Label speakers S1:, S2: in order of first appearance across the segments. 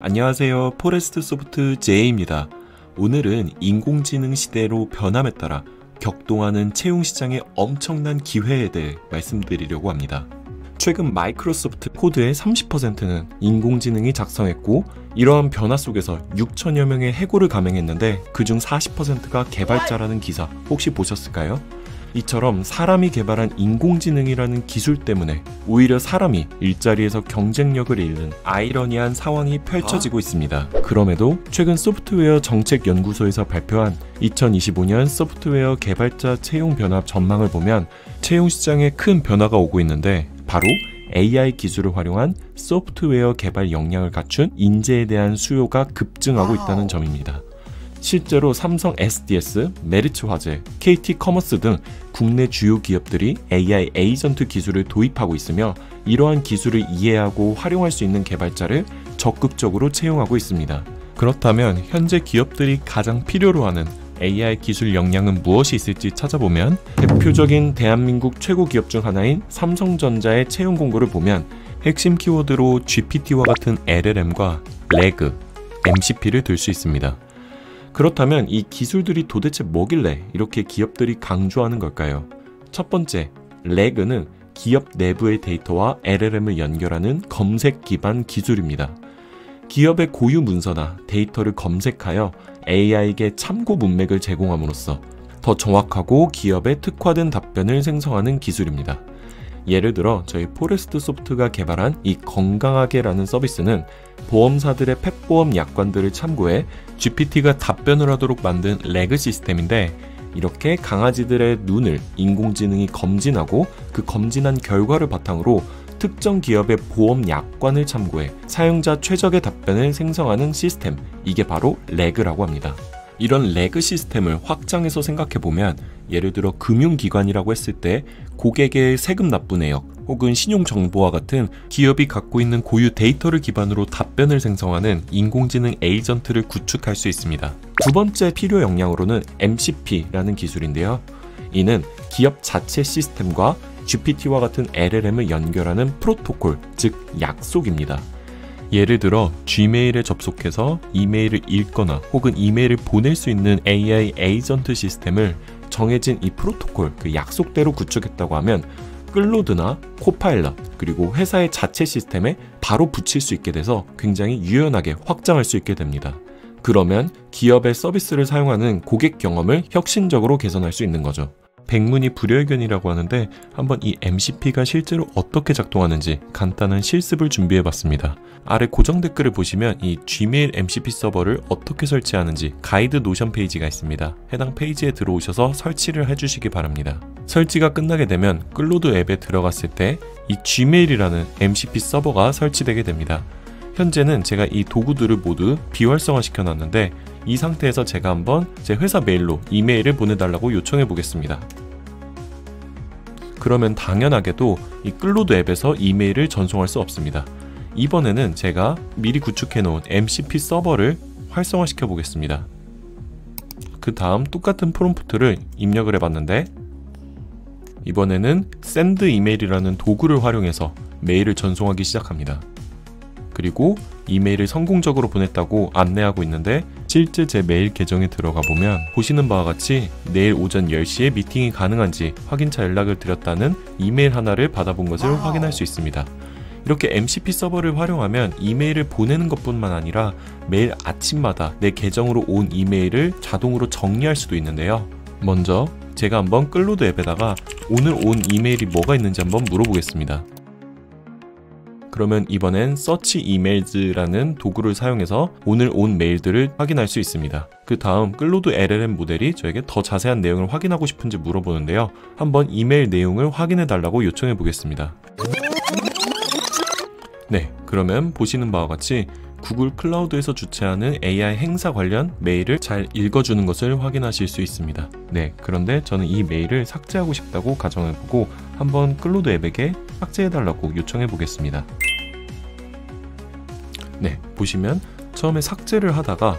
S1: 안녕하세요. 포레스트 소프트 제이입니다. 오늘은 인공지능 시대로 변함에 따라 격동하는 채용 시장의 엄청난 기회에 대해 말씀드리려고 합니다. 최근 마이크로소프트 코드의 30%는 인공지능이 작성했고, 이러한 변화 속에서 6천여 명의 해고를 감행했는데 그중 40%가 개발자라는 기사 혹시 보셨을까요? 이처럼 사람이 개발한 인공지능이라는 기술 때문에 오히려 사람이 일자리에서 경쟁력을 잃는 아이러니한 상황이 펼쳐지고 있습니다. 그럼에도 최근 소프트웨어 정책연구소에서 발표한 2025년 소프트웨어 개발자 채용 변화 전망을 보면 채용 시장에 큰 변화가 오고 있는데, 바로 AI 기술을 활용한 소프트웨어 개발 역량을 갖춘 인재에 대한 수요가 급증하고 있다는 점입니다. 실제로 삼성 SDS, 메리츠 화재, KT 커머스 등 국내 주요 기업들이 AI 에이전트 기술을 도입하고 있으며, 이러한 기술을 이해하고 활용할 수 있는 개발자를 적극적으로 채용하고 있습니다. 그렇다면 현재 기업들이 가장 필요로 하는 AI 기술 역량은 무엇이 있을지 찾아보면, 대표적인 대한민국 최고 기업 중 하나인 삼성전자의 채용 공고를 보면 핵심 키워드로 GPT와 같은 LLM과 RAG, MCP를 들 수 있습니다. 그렇다면 이 기술들이 도대체 뭐길래 이렇게 기업들이 강조하는 걸까요? 첫 번째, RAG는 기업 내부의 데이터와 LLM을 연결하는 검색 기반 기술입니다. 기업의 고유 문서나 데이터를 검색하여 AI에게 참고 문맥을 제공함으로써 더 정확하고 기업에 특화된 답변을 생성하는 기술입니다. 예를 들어 저희 포레스트 소프트가 개발한 이 건강하게라는 서비스는 보험사들의 펫보험 약관들을 참고해 GPT가 답변을 하도록 만든 RAG 시스템인데, 이렇게 강아지들의 눈을 인공지능이 검진하고 그 검진한 결과를 바탕으로 특정 기업의 보험 약관을 참고해 사용자 최적의 답변을 생성하는 시스템, 이게 바로 RAG라고 합니다. 이런 RAG 시스템을 확장해서 생각해보면, 예를 들어 금융기관이라고 했을 때 고객의 세금 납부 내역 혹은 신용정보와 같은 기업이 갖고 있는 고유 데이터를 기반으로 답변을 생성하는 인공지능 에이전트를 구축할 수 있습니다. 두 번째 필요 역량으로는 MCP라는 기술인데요. 이는 기업 자체 시스템과 GPT와 같은 LLM을 연결하는 프로토콜, 즉 약속입니다. 예를 들어 Gmail에 접속해서 이메일을 읽거나 혹은 이메일을 보낼 수 있는 AI 에이전트 시스템을 정해진 이 프로토콜, 그 약속대로 구축했다고 하면 클로드나 코파일럿, 그리고 회사의 자체 시스템에 바로 붙일 수 있게 돼서 굉장히 유연하게 확장할 수 있게 됩니다. 그러면 기업의 서비스를 사용하는 고객 경험을 혁신적으로 개선할 수 있는 거죠. 백문이 불여일견이라고 하는데, 한번 이 MCP가 실제로 어떻게 작동하는지 간단한 실습을 준비해봤습니다. 아래 고정 댓글을 보시면 이 Gmail MCP 서버를 어떻게 설치하는지 가이드 노션 페이지가 있습니다. 해당 페이지에 들어오셔서 설치를 해주시기 바랍니다. 설치가 끝나게 되면 클로드 앱에 들어갔을 때 이 Gmail이라는 MCP 서버가 설치되게 됩니다. 현재는 제가 이 도구들을 모두 비활성화 시켜놨는데, 이 상태에서 제가 한번 제 회사 메일로 이메일을 보내달라고 요청해 보겠습니다. 그러면 당연하게도 이 클로드 앱에서 이메일을 전송할 수 없습니다. 이번에는 제가 미리 구축해 놓은 MCP 서버를 활성화 시켜 보겠습니다. 그 다음 똑같은 프롬프트를 입력을 해봤는데, 이번에는 send 이메일이라는 도구를 활용해서 메일을 전송하기 시작합니다. 그리고 이메일을 성공적으로 보냈다고 안내하고 있는데, 실제 제 메일 계정에 들어가 보면 보시는 바와 같이 내일 오전 10시에 미팅이 가능한지 확인차 연락을 드렸다는 이메일 하나를 받아본 것을 확인할 수 있습니다. 이렇게 MCP 서버를 활용하면 이메일을 보내는 것뿐만 아니라 매일 아침마다 내 계정으로 온 이메일을 자동으로 정리할 수도 있는데요. 먼저 제가 한번 클로드 앱에다가 오늘 온 이메일이 뭐가 있는지 한번 물어보겠습니다. 그러면 이번엔 Search Emails라는 도구를 사용해서 오늘 온 메일들을 확인할 수 있습니다. 그 다음 클로드 LLM 모델이 저에게 더 자세한 내용을 확인하고 싶은지 물어보는데요. 한번 이메일 내용을 확인해 달라고 요청해 보겠습니다. 네, 그러면 보시는 바와 같이 구글 클라우드에서 주최하는 AI 행사 관련 메일을 잘 읽어주는 것을 확인하실 수 있습니다. 네, 그런데 저는 이 메일을 삭제하고 싶다고 가정해보고 한번 클로드 앱에게 삭제해달라고 요청해 보겠습니다. 네, 보시면 처음에 삭제를 하다가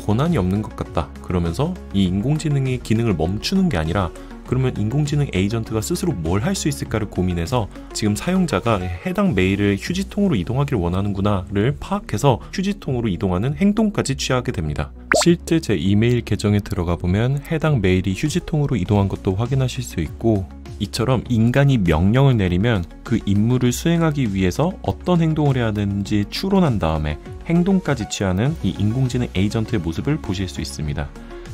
S1: 권한이 없는 것 같다 그러면서 이 인공지능이 기능을 멈추는 게 아니라 그러면 인공지능 에이전트가 스스로 뭘 할 수 있을까를 고민해서 지금 사용자가 해당 메일을 휴지통으로 이동하기를 원하는구나를 파악해서 휴지통으로 이동하는 행동까지 취하게 됩니다. 실제 제 이메일 계정에 들어가 보면 해당 메일이 휴지통으로 이동한 것도 확인하실 수 있고, 이처럼 인간이 명령을 내리면 그 임무를 수행하기 위해서 어떤 행동을 해야 되는지 추론한 다음에 행동까지 취하는 이 인공지능 에이전트의 모습을 보실 수 있습니다.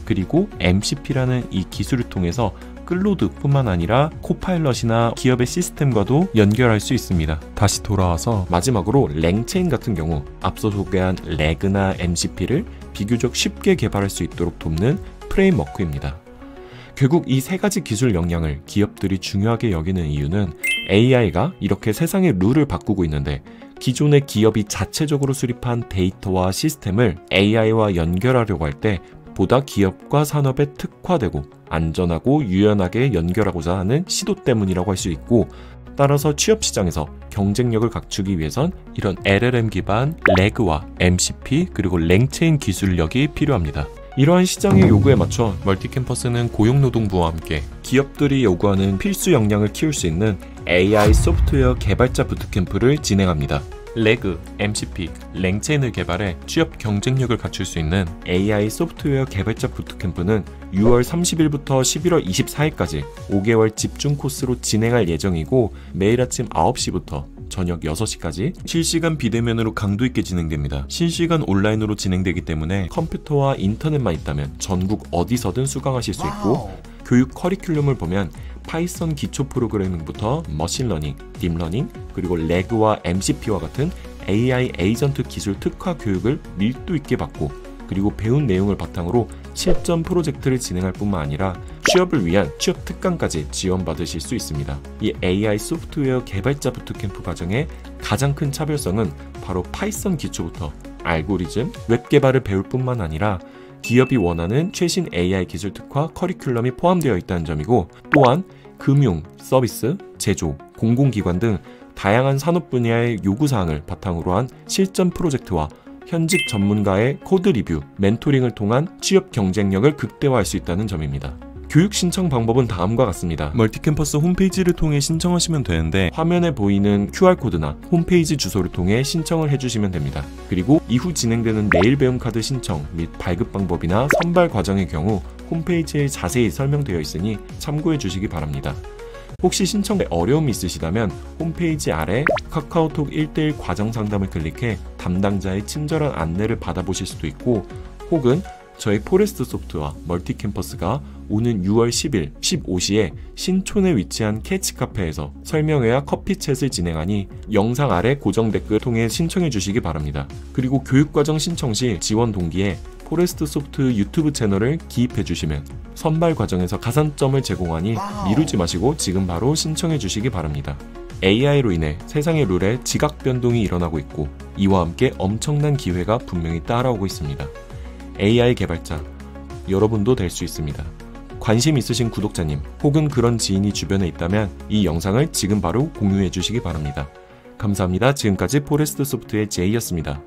S1: 그리고 MCP라는 이 기술을 통해서 클로드뿐만 아니라 코파일럿이나 기업의 시스템과도 연결할 수 있습니다. 다시 돌아와서 마지막으로 랭체인 같은 경우 앞서 소개한 레그나 MCP를 비교적 쉽게 개발할 수 있도록 돕는 프레임워크입니다. 결국 이 세 가지 기술 역량을 기업들이 중요하게 여기는 이유는 AI가 이렇게 세상의 룰을 바꾸고 있는데 기존의 기업이 자체적으로 수립한 데이터와 시스템을 AI와 연결하려고 할 때 보다 기업과 산업에 특화되고 안전하고 유연하게 연결하고자 하는 시도 때문이라고 할 수 있고, 따라서 취업시장에서 경쟁력을 갖추기 위해선 이런 LLM 기반 레그와 MCP 그리고 랭체인 기술력이 필요합니다. 이러한 시장의 요구에 맞춰 멀티캠퍼스는 고용노동부와 함께 기업들이 요구하는 필수 역량을 키울 수 있는 AI 소프트웨어 개발자 부트캠프를 진행합니다. 레그, MCP, 랭체인을 개발해 취업 경쟁력을 갖출 수 있는 AI 소프트웨어 개발자 부트캠프는 6월 30일부터 11월 24일까지 5개월 집중 코스로 진행할 예정이고, 매일 아침 9시부터 저녁 6시까지 실시간 비대면으로 강도 있게 진행됩니다. 실시간 온라인으로 진행되기 때문에 컴퓨터와 인터넷만 있다면 전국 어디서든 수강하실 수 있고, 교육 커리큘럼을 보면 파이썬 기초 프로그래밍부터 머신러닝, 딥러닝, 그리고 레그와 MCP와 같은 AI 에이전트 기술 특화 교육을 밀도 있게 받고, 그리고 배운 내용을 바탕으로 실전 프로젝트를 진행할 뿐만 아니라 취업을 위한 취업 특강까지 지원받으실 수 있습니다. 이 AI 소프트웨어 개발자 부트캠프 과정의 가장 큰 차별성은 바로 파이썬 기초부터 알고리즘, 웹 개발을 배울 뿐만 아니라 기업이 원하는 최신 AI 기술 특화 커리큘럼이 포함되어 있다는 점이고, 또한 금융, 서비스, 제조, 공공기관 등 다양한 산업 분야의 요구사항을 바탕으로 한 실전 프로젝트와 현직 전문가의 코드 리뷰, 멘토링을 통한 취업 경쟁력을 극대화할 수 있다는 점입니다. 교육 신청 방법은 다음과 같습니다. 멀티캠퍼스 홈페이지를 통해 신청하시면 되는데 화면에 보이는 QR코드나 홈페이지 주소를 통해 신청을 해주시면 됩니다. 그리고 이후 진행되는 내일 배움 카드 신청 및 발급 방법이나 선발 과정의 경우 홈페이지에 자세히 설명되어 있으니 참고해 주시기 바랍니다. 혹시 신청에 어려움이 있으시다면 홈페이지 아래 카카오톡 1:1 과정 상담을 클릭해 담당자의 친절한 안내를 받아보실 수도 있고, 혹은 저희 포레스트 소프트와 멀티캠퍼스가 오는 6월 10일 15시에 신촌에 위치한 캐치 카페에서 설명회와 커피챗을 진행하니 영상 아래 고정 댓글 통해 신청해 주시기 바랍니다. 그리고 교육과정 신청 시 지원 동기에 포레스트 소프트 유튜브 채널을 기입해 주시면 선발 과정에서 가산점을 제공하니 미루지 마시고 지금 바로 신청해 주시기 바랍니다. AI로 인해 세상의 룰에 지각 변동이 일어나고 있고, 이와 함께 엄청난 기회가 분명히 따라오고 있습니다. AI 개발자, 여러분도 될 수 있습니다. 관심 있으신 구독자님 혹은 그런 지인이 주변에 있다면 이 영상을 지금 바로 공유해 주시기 바랍니다. 감사합니다. 지금까지 포레스트 소프트의 제이였습니다.